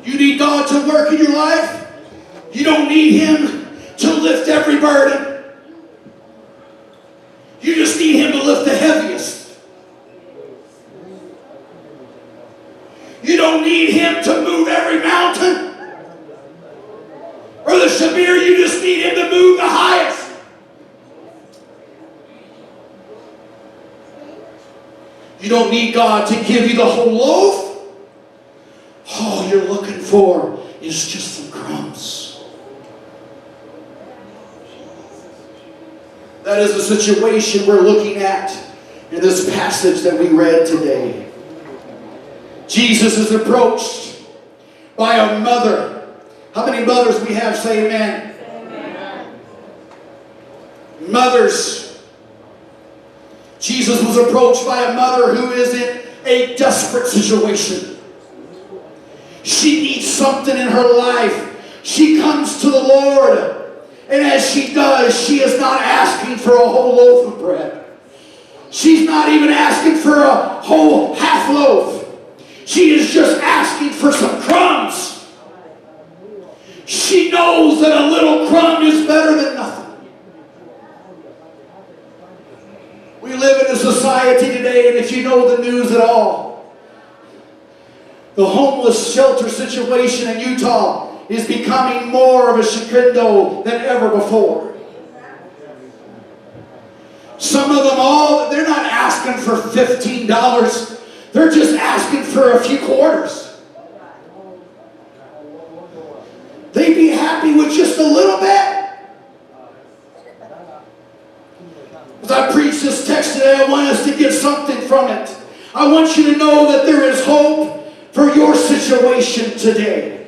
You need God to work in your life. You don't need Him to lift every burden. You just need Him to lift the heaviest. You don't need Him to move every mountain. Brother Shabir, you just need Him to move the highest. You don't need God to give you the whole loaf. All you're looking for is just some crumbs. That is the situation we're looking at in this passage that we read today. Jesus is approached by a mother. How many mothers we have? Say amen. Amen. Mothers. Jesus was approached by a mother who is in a desperate situation. She needs something in her life. She comes to the Lord. And as she does, she is not asking for a whole loaf of bread. She's not even asking for a whole half loaf. She is just asking for some crumbs. She knows that a little crumb is better than nothing. We live in a society today, and if you know the news at all, the homeless shelter situation in Utah is becoming more of a crescendo than ever before. Some of them they're not asking for $15. They're just asking for a few quarters. They'd be happy with just a little bit. As I preach this text today, I want us to get something from it. I want you to know that there is hope for your situation today.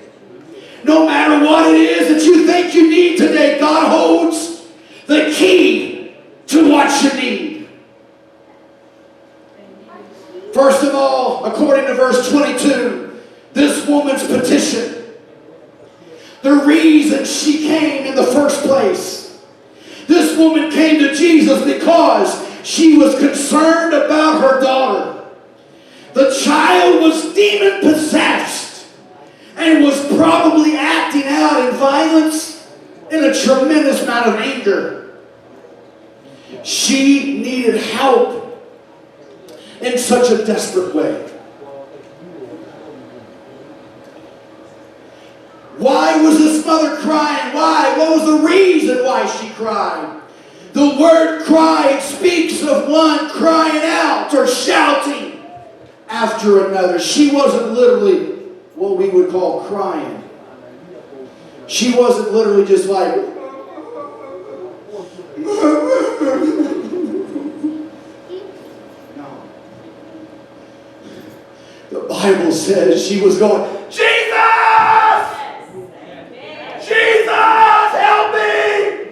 No matter what it is that you think you need today, God holds the key to what you need. First of all, according to verse 22, this woman's petition, the reason she came in the first place. This woman came to Jesus because she was concerned about her daughter. The child was demon-possessed and was probably acting out in violence in a tremendous amount of anger. She needed help in such a desperate way. Why was this mother crying? Why? What was the reason why she cried? The word cry speaks of one crying out or shouting after another. She wasn't literally what we would call crying. She wasn't literally just like, no. The Bible says she was going, Jesus! Jesus, help me!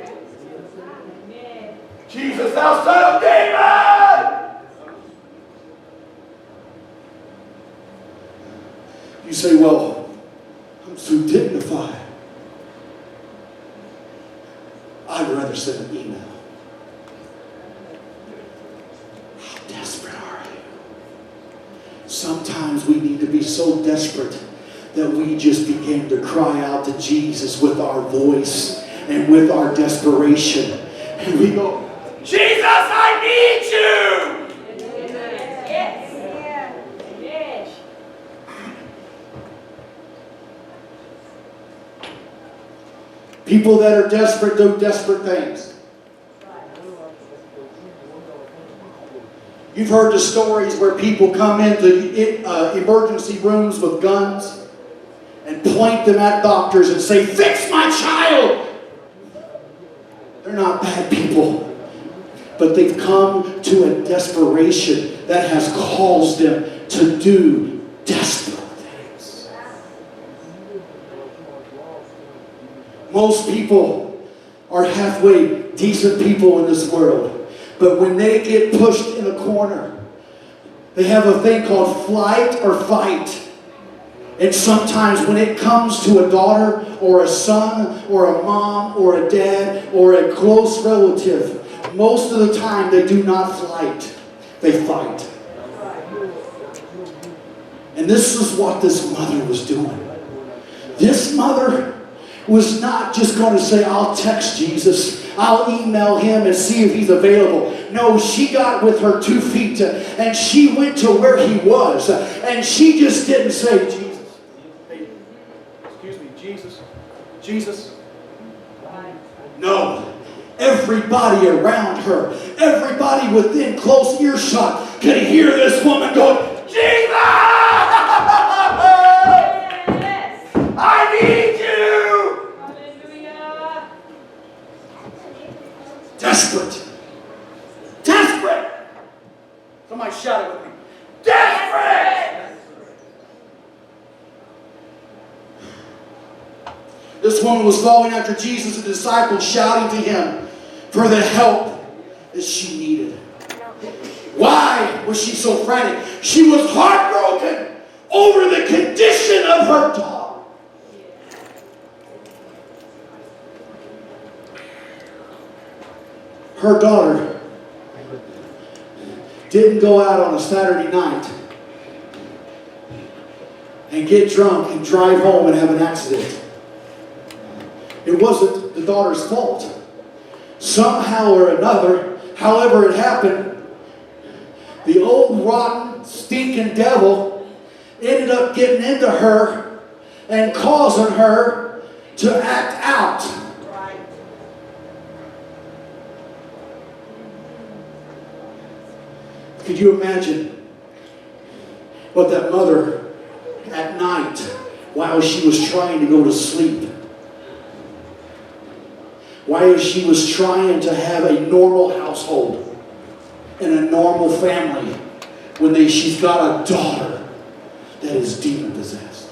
Jesus, thou son of David! You say, well, I'm so dignified. I'd rather send an email. How desperate are you? Sometimes we need to be so desperate that we just begin to cry out to Jesus with our voice and with our desperation. And we go, Jesus, I need you! Yes. People that are desperate do desperate things. You've heard the stories where people come into emergency rooms with guns and point them at doctors and say, fix my child! They're not bad people, but they've come to a desperation that has caused them to do desperate things. Most people are halfway decent people in this world, but when they get pushed in a corner, they have a thing called flight or fight. And sometimes when it comes to a daughter or a son or a mom or a dad or a close relative, most of the time they do not flight, they fight. And this is what this mother was doing. This mother was not just going to say, I'll text Jesus, I'll email him and see if he's available. No, she got with her 2 feet and she went to where he was. And she just didn't say, Jesus, hey, excuse me, Jesus. No. Everybody around her, everybody within close earshot could hear this woman going, Jesus! I need you! Hallelujah! Desperate. Somebody shout it with me. Desperate! This woman was following after Jesus and the disciples, shouting to him for the help that she needed. Why was she so frantic? She was heartbroken over the condition of her daughter. Her daughter didn't go out on a Saturday night and get drunk and drive home and have an accident. It wasn't the daughter's fault. Somehow or another, however it happened, the old rotten, stinking devil ended up getting into her and causing her to act out. Could you imagine what that mother at night, while she was trying to go to sleep, while she was trying to have a normal household and a normal family, when she's got a daughter that is demon possessed?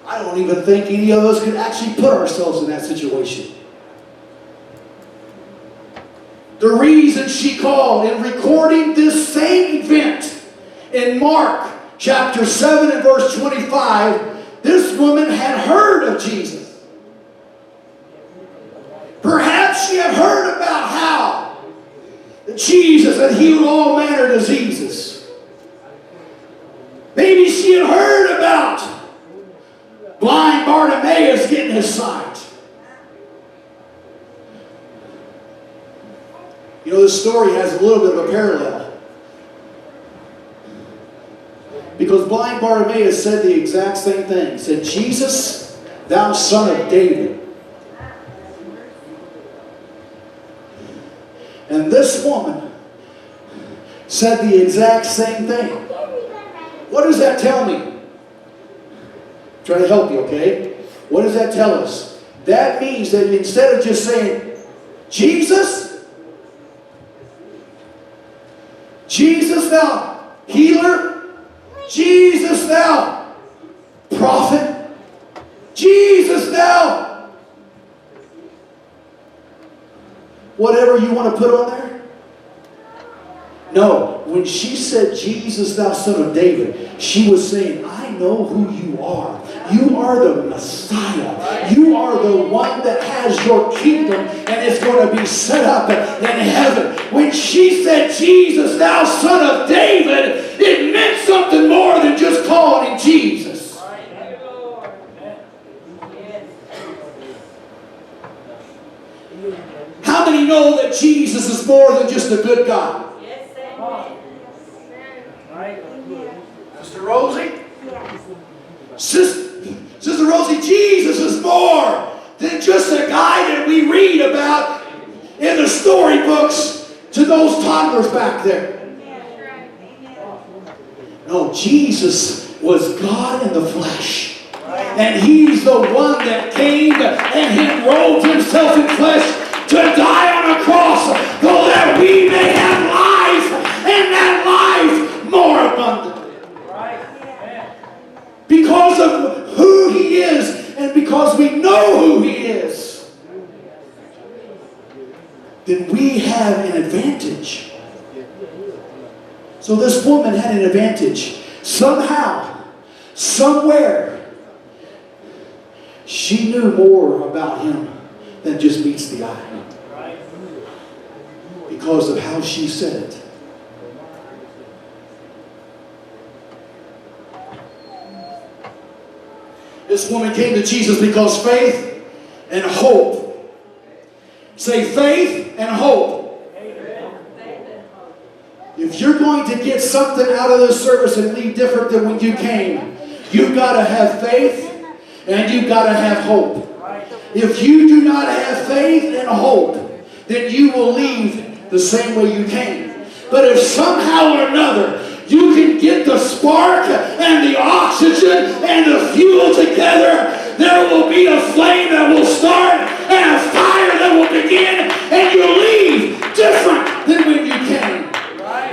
I don't even think any of us could actually put ourselves in that situation. The reason she called in recording this same event in Mark chapter 7 and verse 25, this woman had heard of Jesus. Perhaps she had heard about how Jesus had healed all manner of diseases. Maybe she had heard about blind Bartimaeus getting his sight. You know, this story has a little bit of a parallel. Because blind Bartimaeus said the exact same thing. He said, Jesus, thou son of David. And this woman said the exact same thing. What does that tell me? Try to help you, okay? What does that tell us? That means that instead of just saying, Jesus, thou healer, Jesus, thou prophet, Jesus, thou whatever you want to put on there. No, when she said, Jesus, thou son of David, she was saying, I know who you are. You are the Messiah. You are the one that has your kingdom and is going to be set up in heaven. When she said, Jesus, thou son of David, it meant something more than just calling him Jesus. How many know that Jesus is more than just a good God? Sister Rosie? Sister Rosie, Jesus is more than just a guy that we read about in the storybooks to those toddlers back there. No, Jesus was God in the flesh. And he's the one that came and he robed himself in flesh to die on a cross so that we may have life and that life more abundantly. Because of who he is and because we know who he is, then we have an advantage. So this woman had an advantage. Somehow, somewhere, she knew more about him than just meets the eye. Because of how she said it. This woman came to Jesus because faith and hope. Say faith and hope. If you're going to get something out of this service and leave different than when you came, you've got to have faith and you've got to have hope. If you do not have faith and hope, then you will leave the same way you came. But if somehow or another you can get the spark and the oxygen and the fuel together, there will be a flame that will start and a fire that will begin, and you'll leave different than when you came.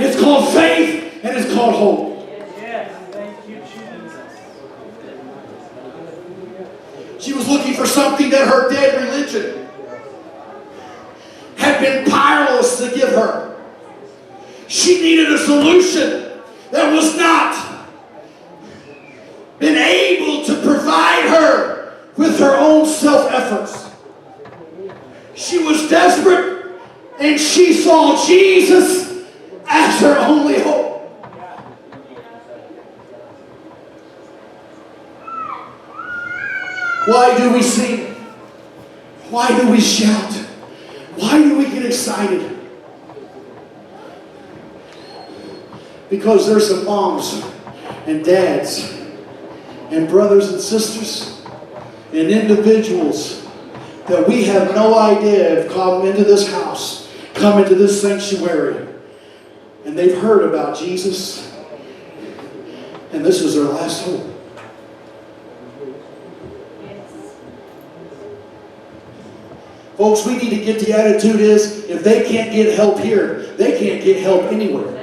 It's called faith and it's called hope. Yes, thank you, Jesus. She was looking for something that her dead religion had been powerless to give her. She needed a solution that was not been able to provide her with her own self-efforts. She was desperate, and she saw Jesus as her only hope. Why do we sing? Why do we shout? Why do we get excited? Because there's some moms and dads and brothers and sisters and individuals that we have no idea have come into this house, come into this sanctuary, and they've heard about Jesus, and this is their last hope. Folks, we need to get the attitude is, if they can't get help here, they can't get help anywhere.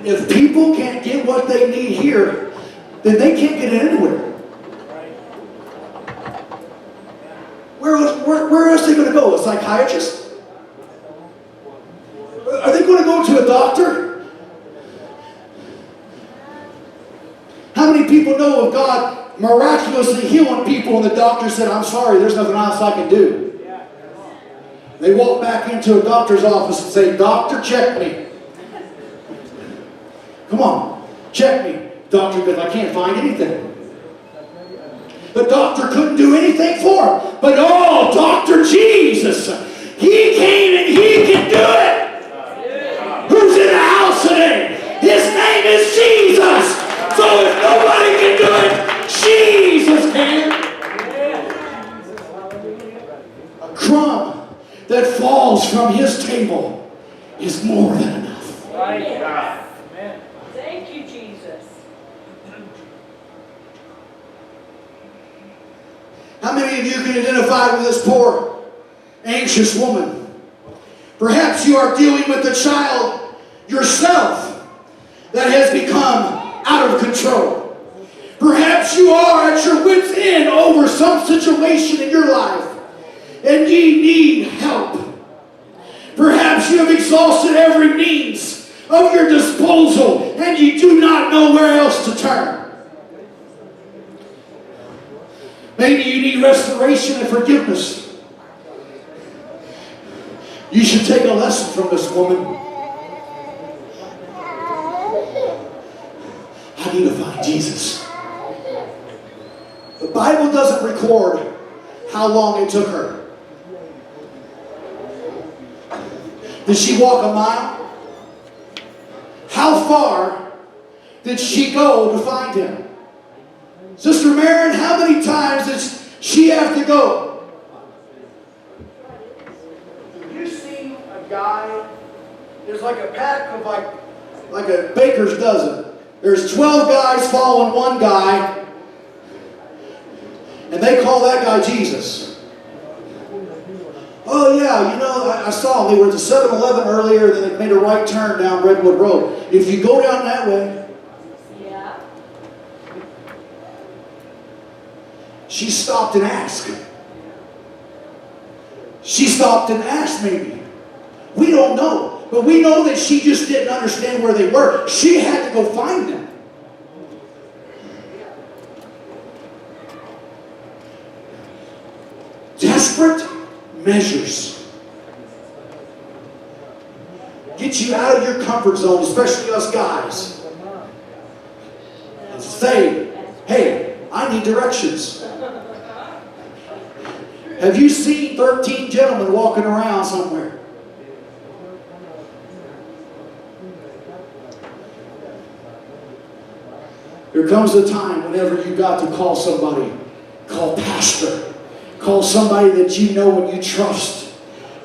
If people can't get what they need here, then they can't get it anywhere. Where else are they going to go? A psychiatrist? Are they going to go to a doctor? How many people know of God miraculously healing people and the doctor said, I'm sorry, there's nothing else I can do? They walk back into a doctor's office and say, doctor, check me. Come on, check me. Doctor goes, I can't find anything. The doctor couldn't do anything for him. But oh, Dr. Jesus, He came and He can do it. Who's in the house today? His name is Jesus. So if nobody can do it, Jesus can. A crumb that falls from His table is more than enough. Thank you, Jesus. How many of you can identify with this poor, anxious woman? Perhaps you are dealing with a child yourself that has become out of control. Perhaps you are at your wit's end over some situation in your life and ye need help. Perhaps you have exhausted every means of your disposal and you do not know where else to turn. Maybe you need restoration and forgiveness. You should take a lesson from this woman. I need to find Jesus. The Bible doesn't record how long it took her. Did she walk a mile? How far did she go to find Him? Sister Marin, how many times did she have to go? You see a guy, there's like a pack of like a baker's dozen. There's 12 guys following one guy, and they call that guy Jesus. Oh yeah, you know, I saw them. They were at the 7-Eleven earlier, then they made a right turn down Redwood Road. If you go down that way, she stopped and asked. She stopped and asked maybe. We don't know. But we know that she just didn't understand where they were. She had to go find them. Desperate measures get you out of your comfort zone, especially us guys. say, hey, I need directions. Have you seen 13 gentlemen walking around somewhere? There comes a time whenever you got to call somebody, call pastor, call somebody that you know and you trust,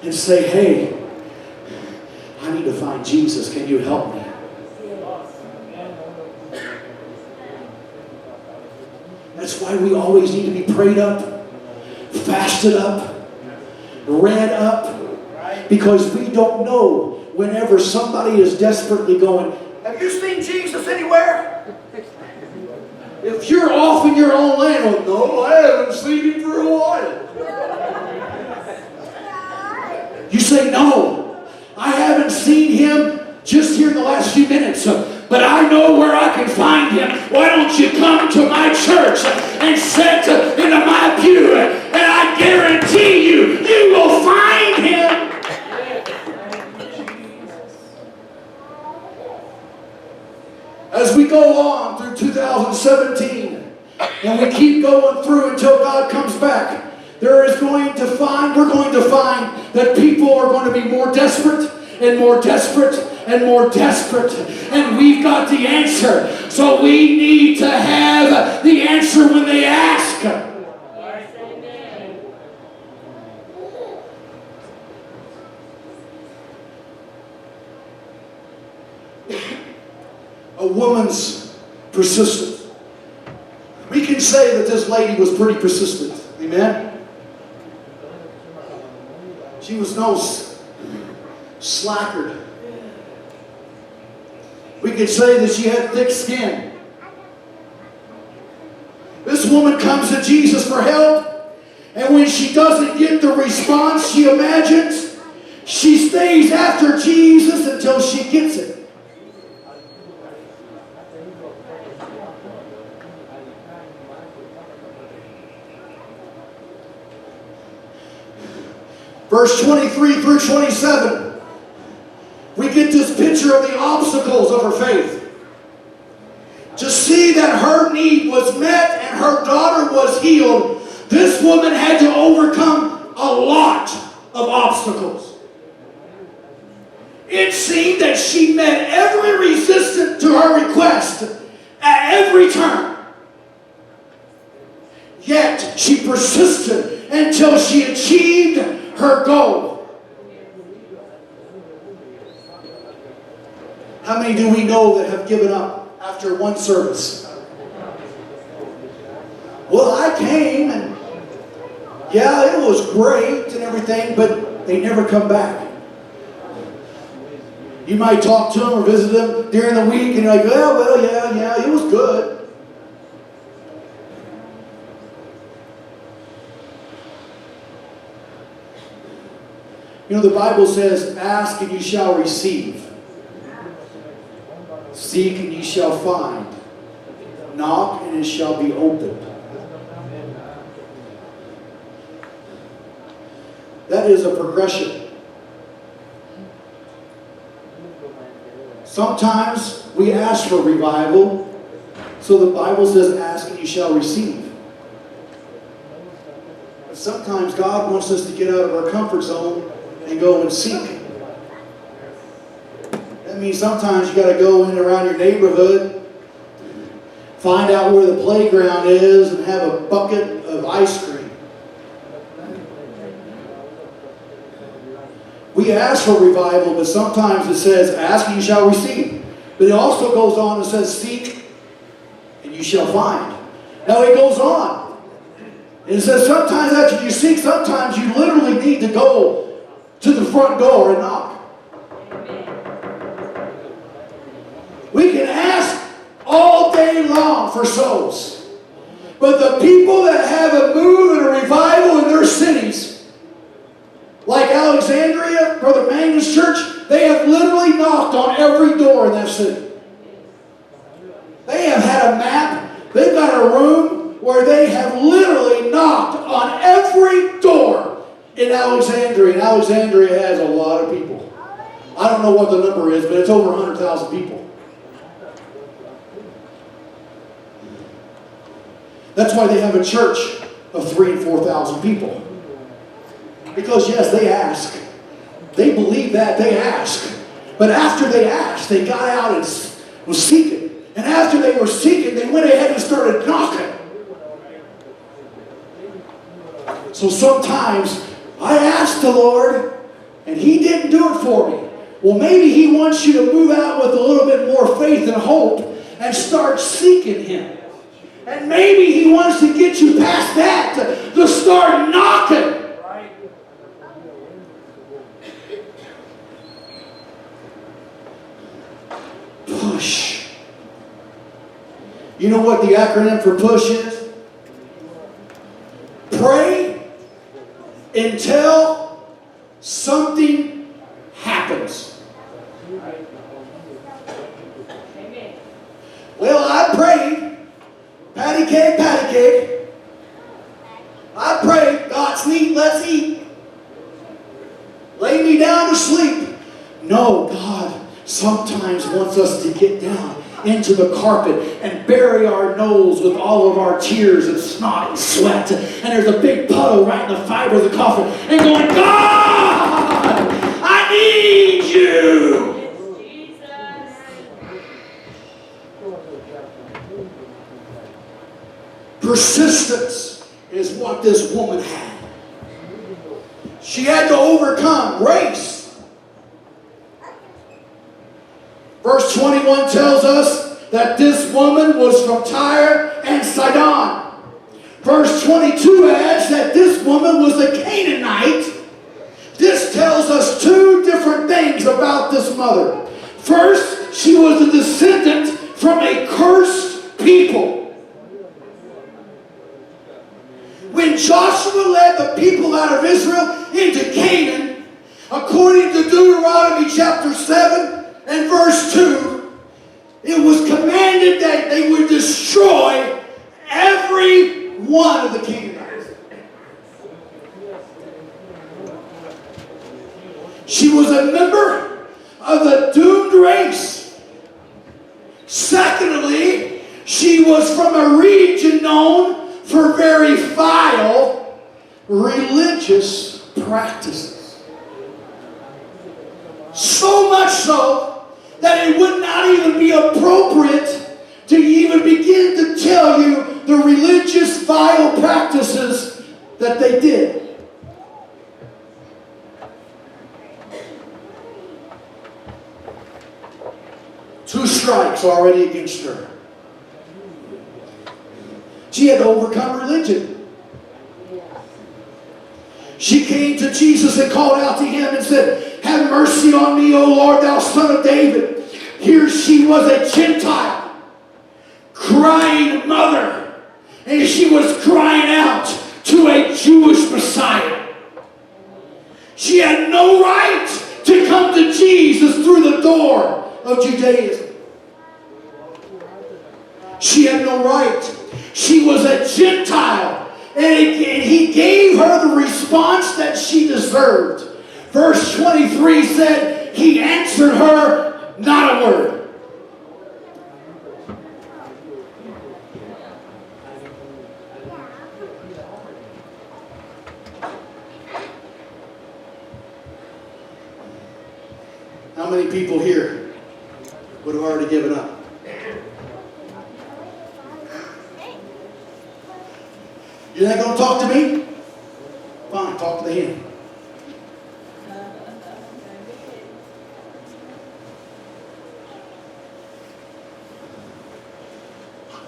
and say, hey, I need to find Jesus. Can you help me? That's why we always need to be prayed up, fasted up, read up, because we don't know whenever somebody is desperately going, have you seen Jesus anywhere? If you're off in your own land, well, no, I haven't seen him for a while. You say, no, I haven't seen him just here in the last few minutes, but I know where I can find him. Why don't you come to my church and sit into my pew, and I guarantee you, you will find him. As we go on through 2017, and we keep going through until God comes back, we're going to find that people are going to be more desperate and more desperate and more desperate. And we've got the answer. So we need to have the answer when they ask. Yes, amen. A woman's persistent. We can say that this lady was pretty persistent. Amen? She was no slacker. We could say that she had thick skin. This woman comes to Jesus for help, and when she doesn't get the response she imagines, she stays after Jesus until she gets it. Verse 23 through 27, we get this picture of the obstacles of her faith. To see that her need was met and her daughter was healed, this woman had to overcome a lot of obstacles. It seemed that she met every resistance to her request at every turn. Yet she persisted until she achieved her goal. How many do we know that have given up after one service? Well, I came and yeah, it was great and everything, but they never come back. You might talk to them or visit them during the week and you're like, well, yeah, it was good. You know, the Bible says, ask and you shall receive. Seek and you shall find. Knock and it shall be opened. That is a progression. Sometimes we ask for revival, so the Bible says, ask and you shall receive. But sometimes God wants us to get out of our comfort zone and go and seek. That means sometimes you got to go in around your neighborhood, find out where the playground is, and have a bucket of ice cream. We ask for revival, but sometimes it says, ask and you shall receive. But it also goes on and says, seek and you shall find. Now it goes on. And it says sometimes after you seek, sometimes you literally need to go to the front door and knock. We can ask all day long for souls. But the people that have a move and a revival in their cities, like Alexandria, Brother Magnus Church, they have literally knocked on every door in that city. They have had a map. They've got a room where they have literally knocked on every door in Alexandria. And Alexandria has a lot of people. I don't know what the number is, but it's over 100,000 people. That's why they have a church of 3,000 and 4,000 people. Because yes, they ask. They believe that, they ask. But after they asked, they got out and was seeking. And after they were seeking, they went ahead and started knocking. So sometimes I asked the Lord, and He didn't do it for me. Well, maybe He wants you to move out with a little bit more faith and hope and start seeking Him. And maybe He wants to get you past that to start knocking. Push. You know what the acronym for push is? Pray until something happens. Well, I prayed. Patty cake. I prayed. God's eat, let's eat. Lay me down to sleep. No, God sometimes wants us to get down into the carpet and bury our nose with all of our tears and snot and sweat. And there's a big puddle right in the fiber of the coffin. And going, God, I need you. Persistence is what this woman had. She had to overcome grace. Verse 21 tells us that this woman was from Tyre and Sidon. Verse 22 adds that this woman was a Canaanite. This tells us two different things about this mother. First, she was a descendant from a cursed people. When Joshua led the people out of Israel into Canaan, according to Deuteronomy chapter 7 and verse 2, it was commanded that they would destroy every one of the Canaanites. She was a member of the doomed race. Secondly, she was from a region known for very vile religious practices. So much so that it would not even be appropriate to even begin to tell you the religious vile practices that they did. Two strikes already against her. She had to overcome religion. She came to Jesus and called out to Him and said, "Have mercy on me, O Lord, thou Son of David." Here she was a Gentile, crying mother, and she was crying out to a Jewish Messiah. She had no right to come to Jesus through the door of Judaism. She had no right. She was a Gentile, and He gave her the response that she deserved. Verse 23 said, He answered her not a word. How many people here would have already given up? You're not going to talk to me? Fine, talk to Him.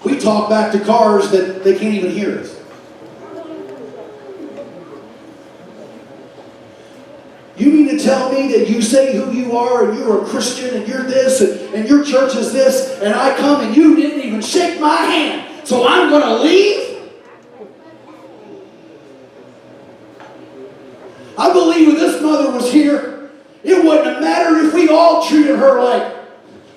We talk back to cars that they can't even hear us. You mean to tell me that you say who you are and you're a Christian and you're this and your church is this, and I come and you didn't even shake my hand, so I'm going to leave? I believe if this mother was here, it wouldn't have mattered if we all treated her like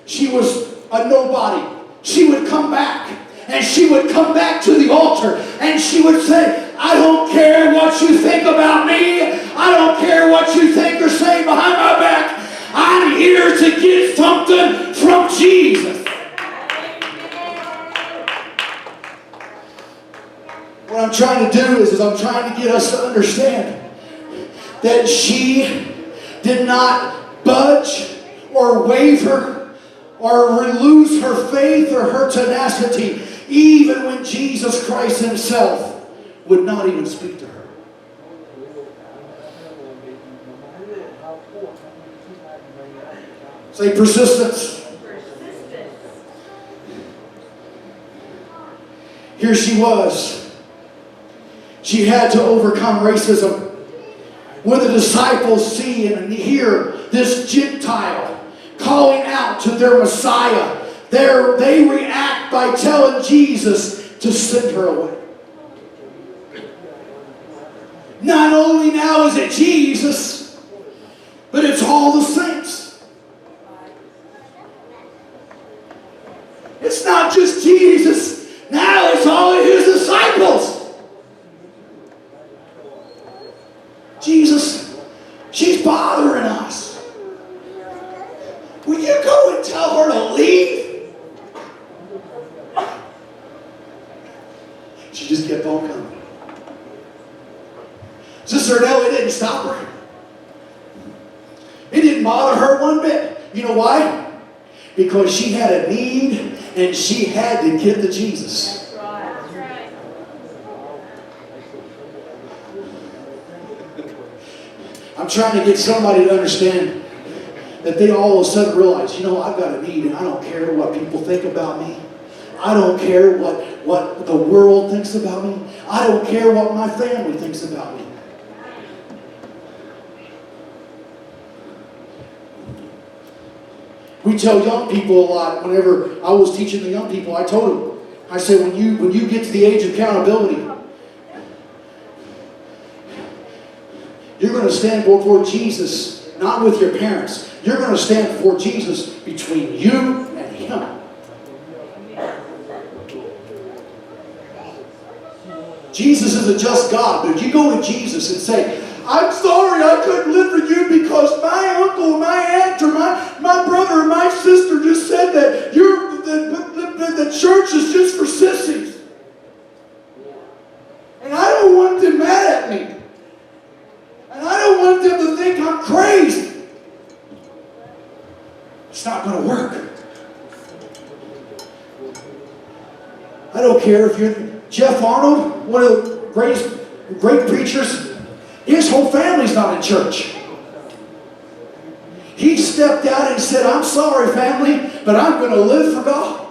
she was a nobody. She would come back, and she would come back to the altar, and she would say, I don't care what you think about me. I don't care what you think or say behind my back. I'm here to get something from Jesus. trying to do is I'm trying to get us to understand that she did not budge or waver or lose her faith or her tenacity, even when Jesus Christ himself would not even speak to her. Say persistence. Here she was. She had to overcome racism. When the disciples see and hear this Gentile calling out to their Messiah, they react by telling Jesus to send her away. Not only now is it Jesus, but it's all the saints. It's not just Jesus. Now it's all of his disciples. Jesus, she's bothering us. Will you go and tell her to leave? She just kept on coming. Sister Adele, it didn't stop her. It didn't bother her one bit. You know why? Because she had a need and she had to get to Jesus. That's right. I'm trying to get somebody to understand that they all of a sudden realize, you know, I've got a need and I don't care what people think about me. I don't care what the world thinks about me. I don't care what my family thinks about me. We tell young people a lot. Whenever I was teaching the young people, I told them, I said, when you get to the age of accountability, you're going to stand before Jesus, not with your parents. You're going to stand before Jesus between you and him. Jesus is a just God, but if you go to Jesus and say, I'm sorry I couldn't live for you because my uncle, my aunt, or my brother, or my sister just said that the church is just for sissies. And I don't want them mad at me. And I don't want them to think I'm crazy. It's not going to work. I don't care if you're Jeff Arnold, one of the great preachers. His whole family's not in church. He stepped out and said, I'm sorry, family, but I'm going to live for God.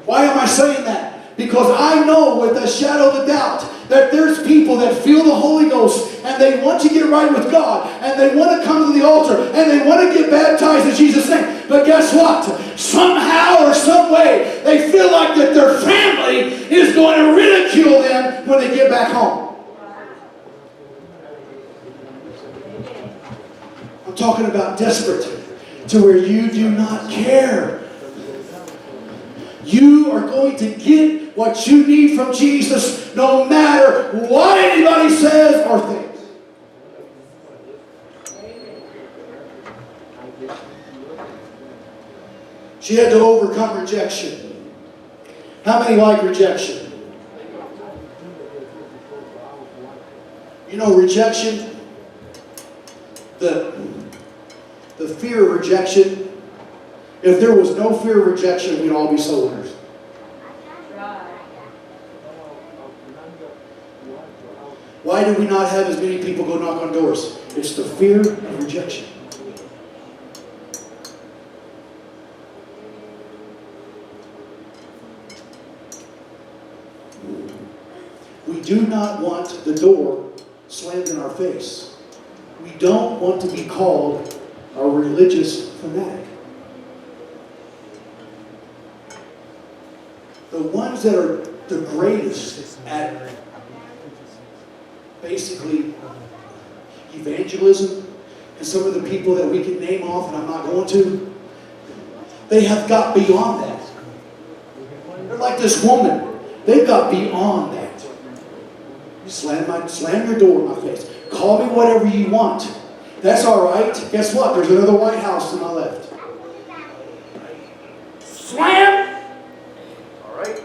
Why am I saying that? Because I know with a shadow of a doubt that there's people that feel the Holy Ghost and they want to get right with God and they want to come to the altar and they want to get baptized in Jesus' name. But guess what? Somehow or some way they feel like that their family is going to ridicule them when they get back home. I'm talking about desperate to where you do not care. You are going to get what you need from Jesus no matter what anybody says or thinks. She had to overcome rejection. How many like rejection? You know, rejection, the fear of rejection, if there was no fear of rejection, we'd all be soul winners. Why do we not have as many people go knock on doors? It's the fear of rejection. We do not want the door slammed in our face. We don't want to be called a religious fanatic. The ones that are the greatest at basically evangelism, and some of the people that we can name off and I'm not going to, they have got beyond that. They're like this woman. They've got beyond that. Slam your door in my face. Call me whatever you want. That's all right. Guess what? There's another White House to my left. Slam! All right.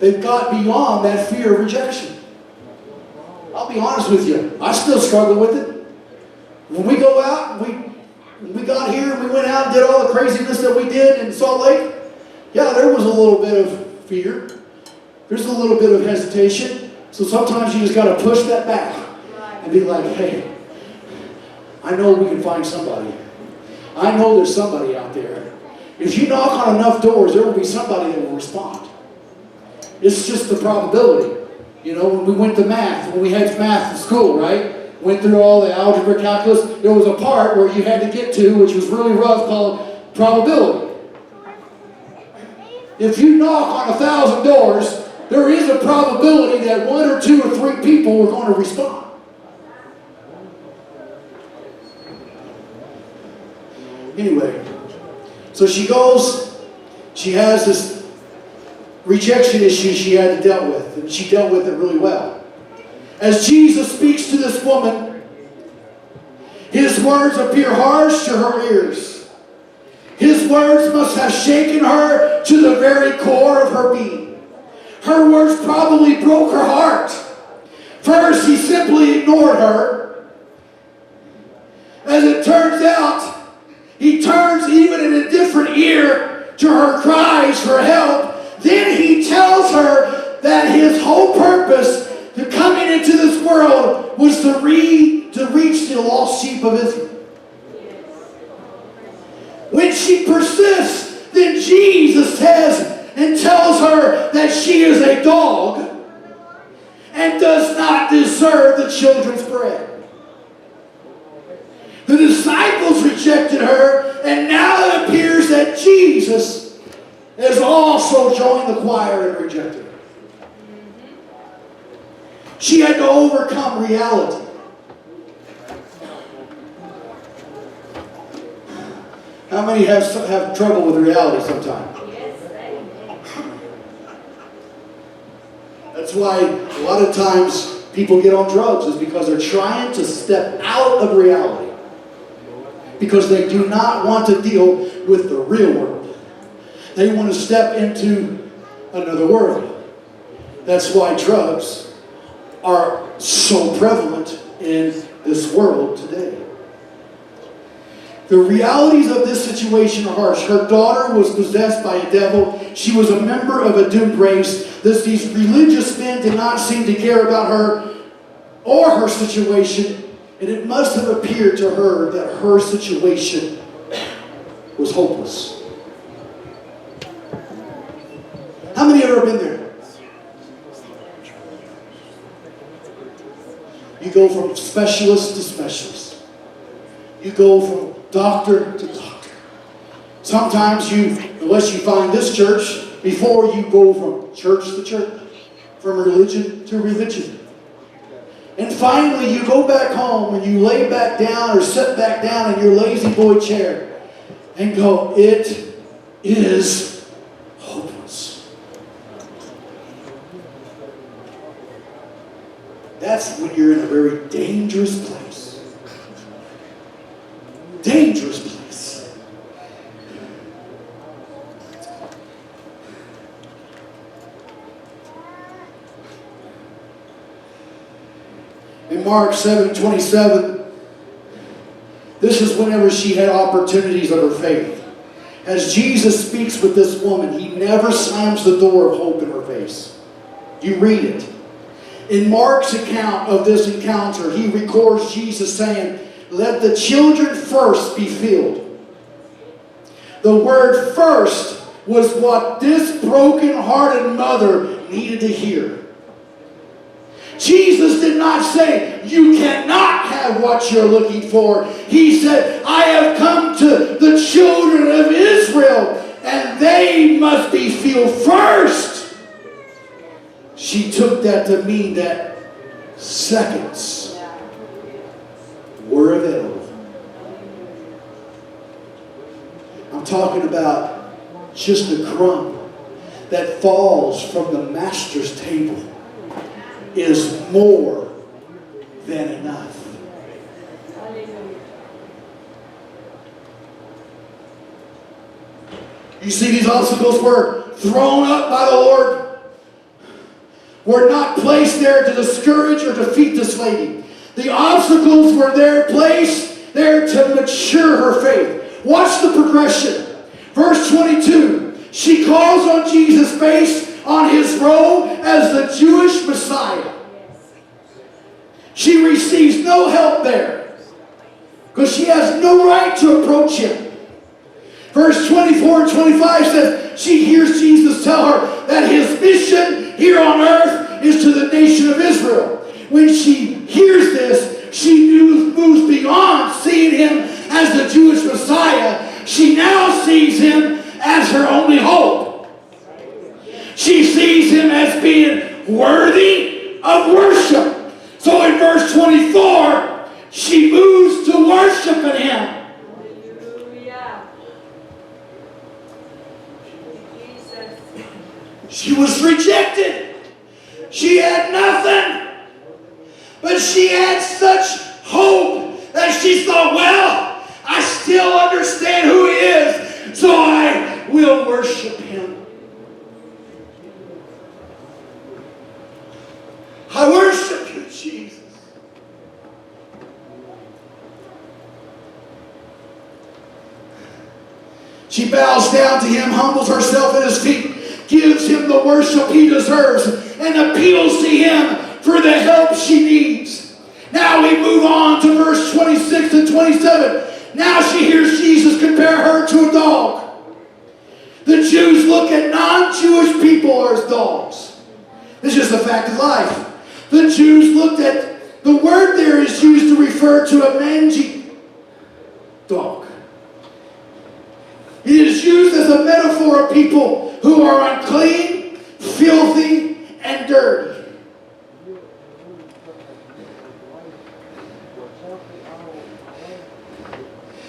they've got beyond that fear of rejection. I'll be honest with you. I still struggle with it. When we go out, we got here and we went out and did all the craziness that we did in Salt Lake. Yeah, there was a little bit of fear. There's a little bit of hesitation. So sometimes you just got to push that back and be like, hey, I know we can find somebody. I know there's somebody out there. If you knock on enough doors, there will be somebody that will respond. It's just the probability. You know, when we went to math, when we had math in school, right? Went through all the algebra calculus, there was a part where you had to get to, which was really rough, called probability. If you knock on 1,000 doors, there is a probability that 1 or 2 or 3 people are going to respond. Anyway, so she goes, she has this rejection issue she had to deal with, and she dealt with it really well. As Jesus speaks to this woman, his words appear harsh to her ears. His words must have shaken her to the very core of her being. Her words probably broke her heart. First, he simply ignored her. As it turns out, he turns even an indifferent ear to her cries for help. Then he tells her that his whole purpose to coming into this world was to reach the lost sheep of Israel. When she persists, then Jesus says and tells her that she is a dog and does not deserve the children's bread. The disciples rejected her, and now it appears that Jesus has also joined the choir and rejected her. She had to overcome reality. How many have trouble with reality sometimes? That's why a lot of times people get on drugs, is because they're trying to step out of reality. Because they do not want to deal with the real world. They want to step into another world. That's why drugs are so prevalent in this world today. The realities of this situation are harsh. Her daughter was possessed by a devil. She was a member of a doomed race. These religious men did not seem to care about her or her situation. And it must have appeared to her that her situation was hopeless. How many have ever been there? You go from specialist to specialist. You go from doctor to doctor. Sometimes unless you find this church, before you go from church to church, from religion to religion. And finally, you go back home and you lay back down or sit back down in your lazy boy chair and go, it is hopeless. That's when you're in a very dangerous place. Dangerous place. In Mark 7:27, this is whenever she had opportunities of her faith. As Jesus speaks with this woman, he never slams the door of hope in her face. You read it. In Mark's account of this encounter, he records Jesus saying, "Let the children first be filled." The word "first" was what this broken-hearted mother needed to hear. Jesus did not say, you cannot have what you're looking for. He said, I have come to the children of Israel, and they must be filled first. She took that to mean that seconds were available. I'm talking about just a crumb that falls from the master's table is more than enough. You see, these obstacles were thrown up by the Lord were not placed there to discourage or defeat this lady. The obstacles were there placed there to mature her faith. Watch the progression. Verse 22, she calls on Jesus based on his role as the Jewish Messiah. She receives no help there because she has no right to approach him. Verse 24 and 25 says she hears Jesus tell her that his mission here on earth is to the nation of Israel. When she hears this, she moves beyond seeing him as the Jewish Messiah. She now sees him as her only hope. She sees him as being worthy of worship. So in verse 24, she moves to worshiping him. Hallelujah. Jesus. She was rejected. She had nothing. But she had such hope that she thought, well, I still understand who he is, so I will worship him. I worship you, Jesus. She bows down to him, humbles herself at his feet, gives him the worship he deserves, and appeals to him for the help she needs. Now we move on to verse 26 and 27. Now she hears Jesus compare her to a dog. The Jews look at non-Jewish people as dogs. It's just a fact of life. The Jews looked at, the word there is used to refer to a mangy dog. It is used as a metaphor of people who are unclean, filthy, and dirty.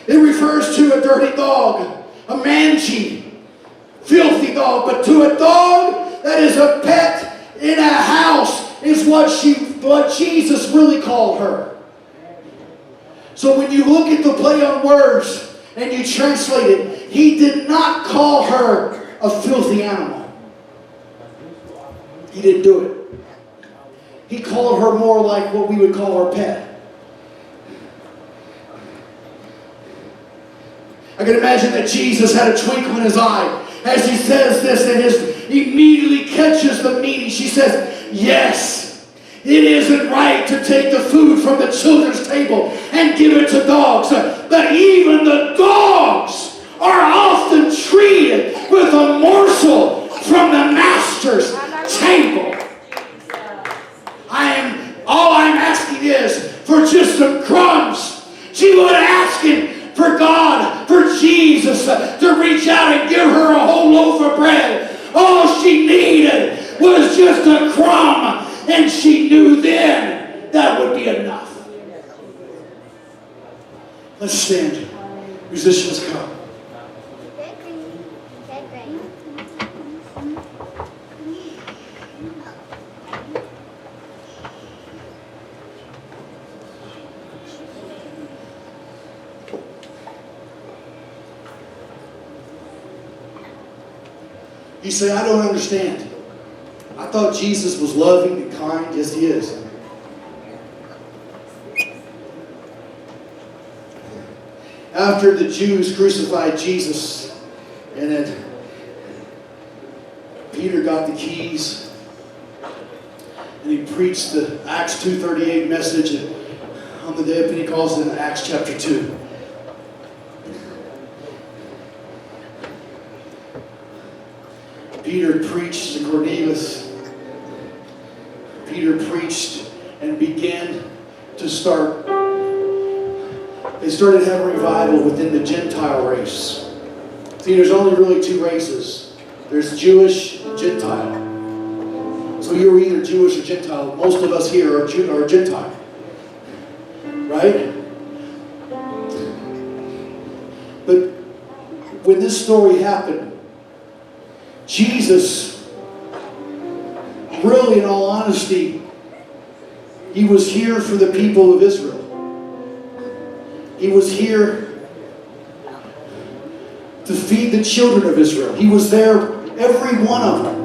It refers to a dirty dog, a mangy, filthy dog, but to a dog that is a pet in a house is what Jesus really called her. So when you look at the play on words and you translate it, he did not call her a filthy animal. He didn't do it. He called her more like what we would call our pet. I can imagine that Jesus had a twinkle in his eye as he says this, and immediately catches the meaning. She says, yes, it isn't right to take the food from the children's table and give it to dogs. But even the dogs are often treated with a morsel from the master's table. All I'm asking is for just some crumbs. She was asking for God, for Jesus to reach out and give her a whole loaf of bread. All she needed was just a crumb, and she knew then that would be enough. Let's stand. Musicians, come. You say, I don't understand. I thought Jesus was loving and kind. Yes, he is. After the Jews crucified Jesus, and then Peter got the keys, and he preached the Acts 2:38 message on the day of Pentecost in Acts chapter 2. Peter preached to Cornelius. Peter preached and began to start. They started having revival within the Gentile race. See, there's only really two races. There's Jewish and Gentile. So you're either Jewish or Gentile. Most of us here are Gentile. Right? But when this story happened, Jesus, really in all honesty, he was here for the people of Israel. He was here to feed the children of Israel. He was there, every one of them.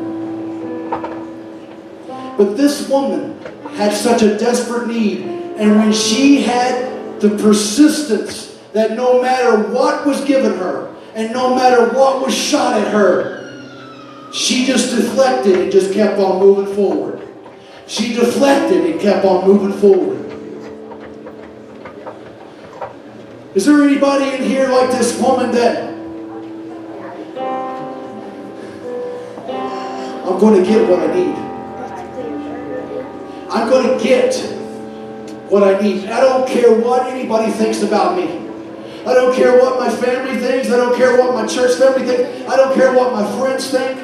But this woman had such a desperate need. And when she had the persistence that no matter what was given her, and no matter what was shot at her, she just deflected and just kept on moving forward. She deflected and kept on moving forward. Is there anybody in here like this woman that I'm going to get what I need? I'm going to get what I need. I don't care what anybody thinks about me. I don't care what my family thinks. I don't care what my church family thinks. I don't care what my friends think.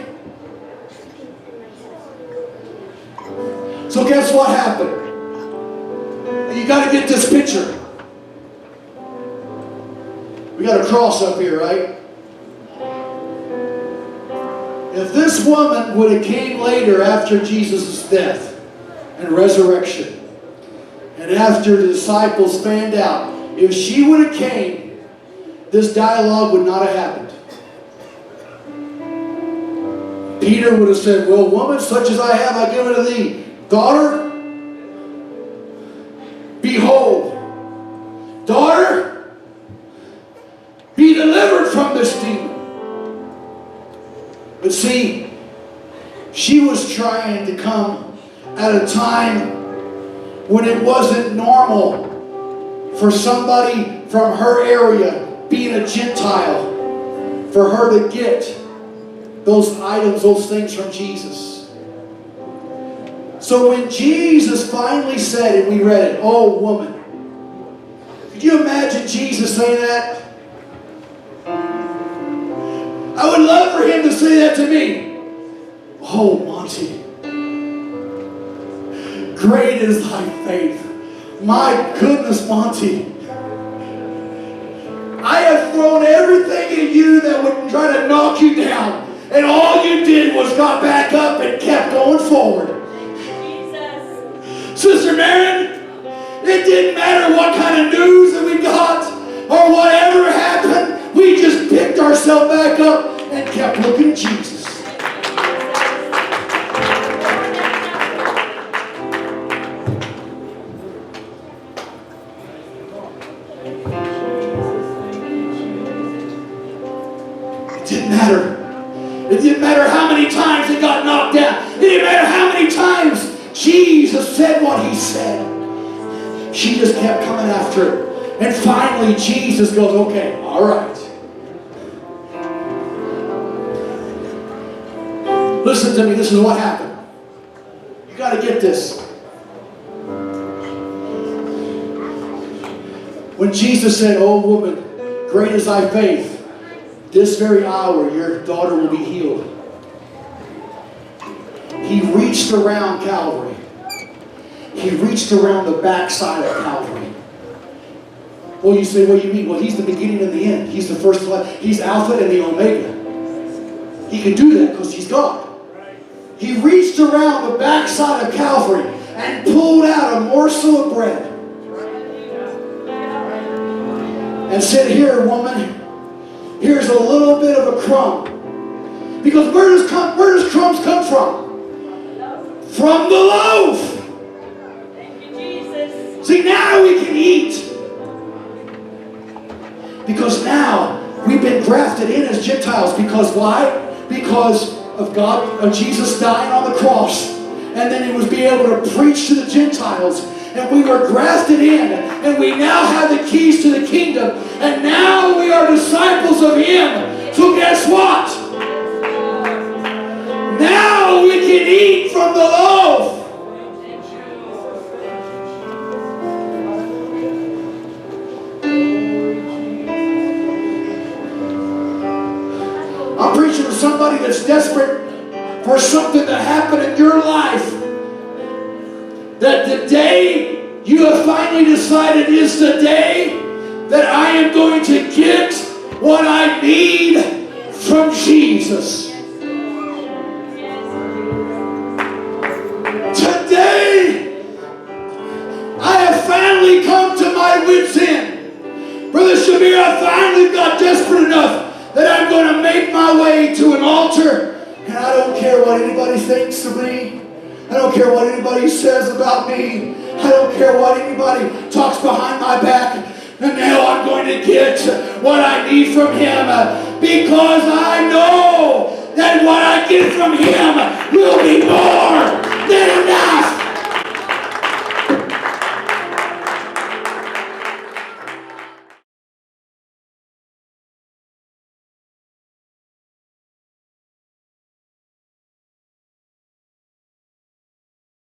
So guess what happened? You got to get this picture. We got a cross up here, right? If this woman would have came later after Jesus' death and resurrection, and after the disciples fanned out, if she would have came, this dialogue would not have happened. Peter would have said, well, woman, such as I have, I give unto thee. Daughter, behold. Daughter, be delivered from this demon. But see, she was trying to come at a time when it wasn't normal for somebody from her area, being a Gentile, for her to get those items, those things from Jesus. So when Jesus finally said, and we read it, oh woman, could you imagine Jesus saying that? I would love for him to say that to me. Oh, Monty, great is thy faith. My goodness, Monty. I have thrown everything at you that would try to knock you down. And all you did was got back up and kept going forward. Jesus. Sister Marion, it didn't matter what kind of news that we got or whatever happened. We just picked ourselves back up and kept looking at Jesus. It didn't matter. It didn't matter how many times it got knocked down. It didn't matter how many times Jesus said what he said. She just kept coming after it. And finally Jesus goes, okay, all right. Listen to me, this is what happened. You got to get this. When Jesus said, oh woman, great is thy faith, this very hour your daughter will be healed. He reached around Calvary. He reached around the backside of Calvary. Well, you say, what do you mean? Well, he's the beginning and the end. He's the first and last. He's Alpha and the Omega. He can do that because he's God. He reached around the backside of Calvary and pulled out a morsel of bread and said, here, woman, here's a little bit of a crumb. Because where does crumbs come from? From the loaf. Thank you, Jesus. See, now we can eat. Because now we've been grafted in as Gentiles. Because why? Because of God, of Jesus dying on the cross. And then he was being able to preach to the Gentiles. And we were grafted in. And we now have the keys to the kingdom. And now we are disciples of him. So guess what? Now we can eat from the loaf. I'm preaching to somebody that's desperate for something to happen in your life. That the day you have finally decided is the day that I am going to get what I need from Jesus. Today, I have finally come to my wit's end. Brother Shamir, I finally got desperate enough that I'm going to make my way to an altar. And I don't care what anybody thinks of me. I don't care what anybody says about me. I don't care what anybody talks behind my back. And now I'm going to get what I need from Him because I know that what I get from Him will be more than enough.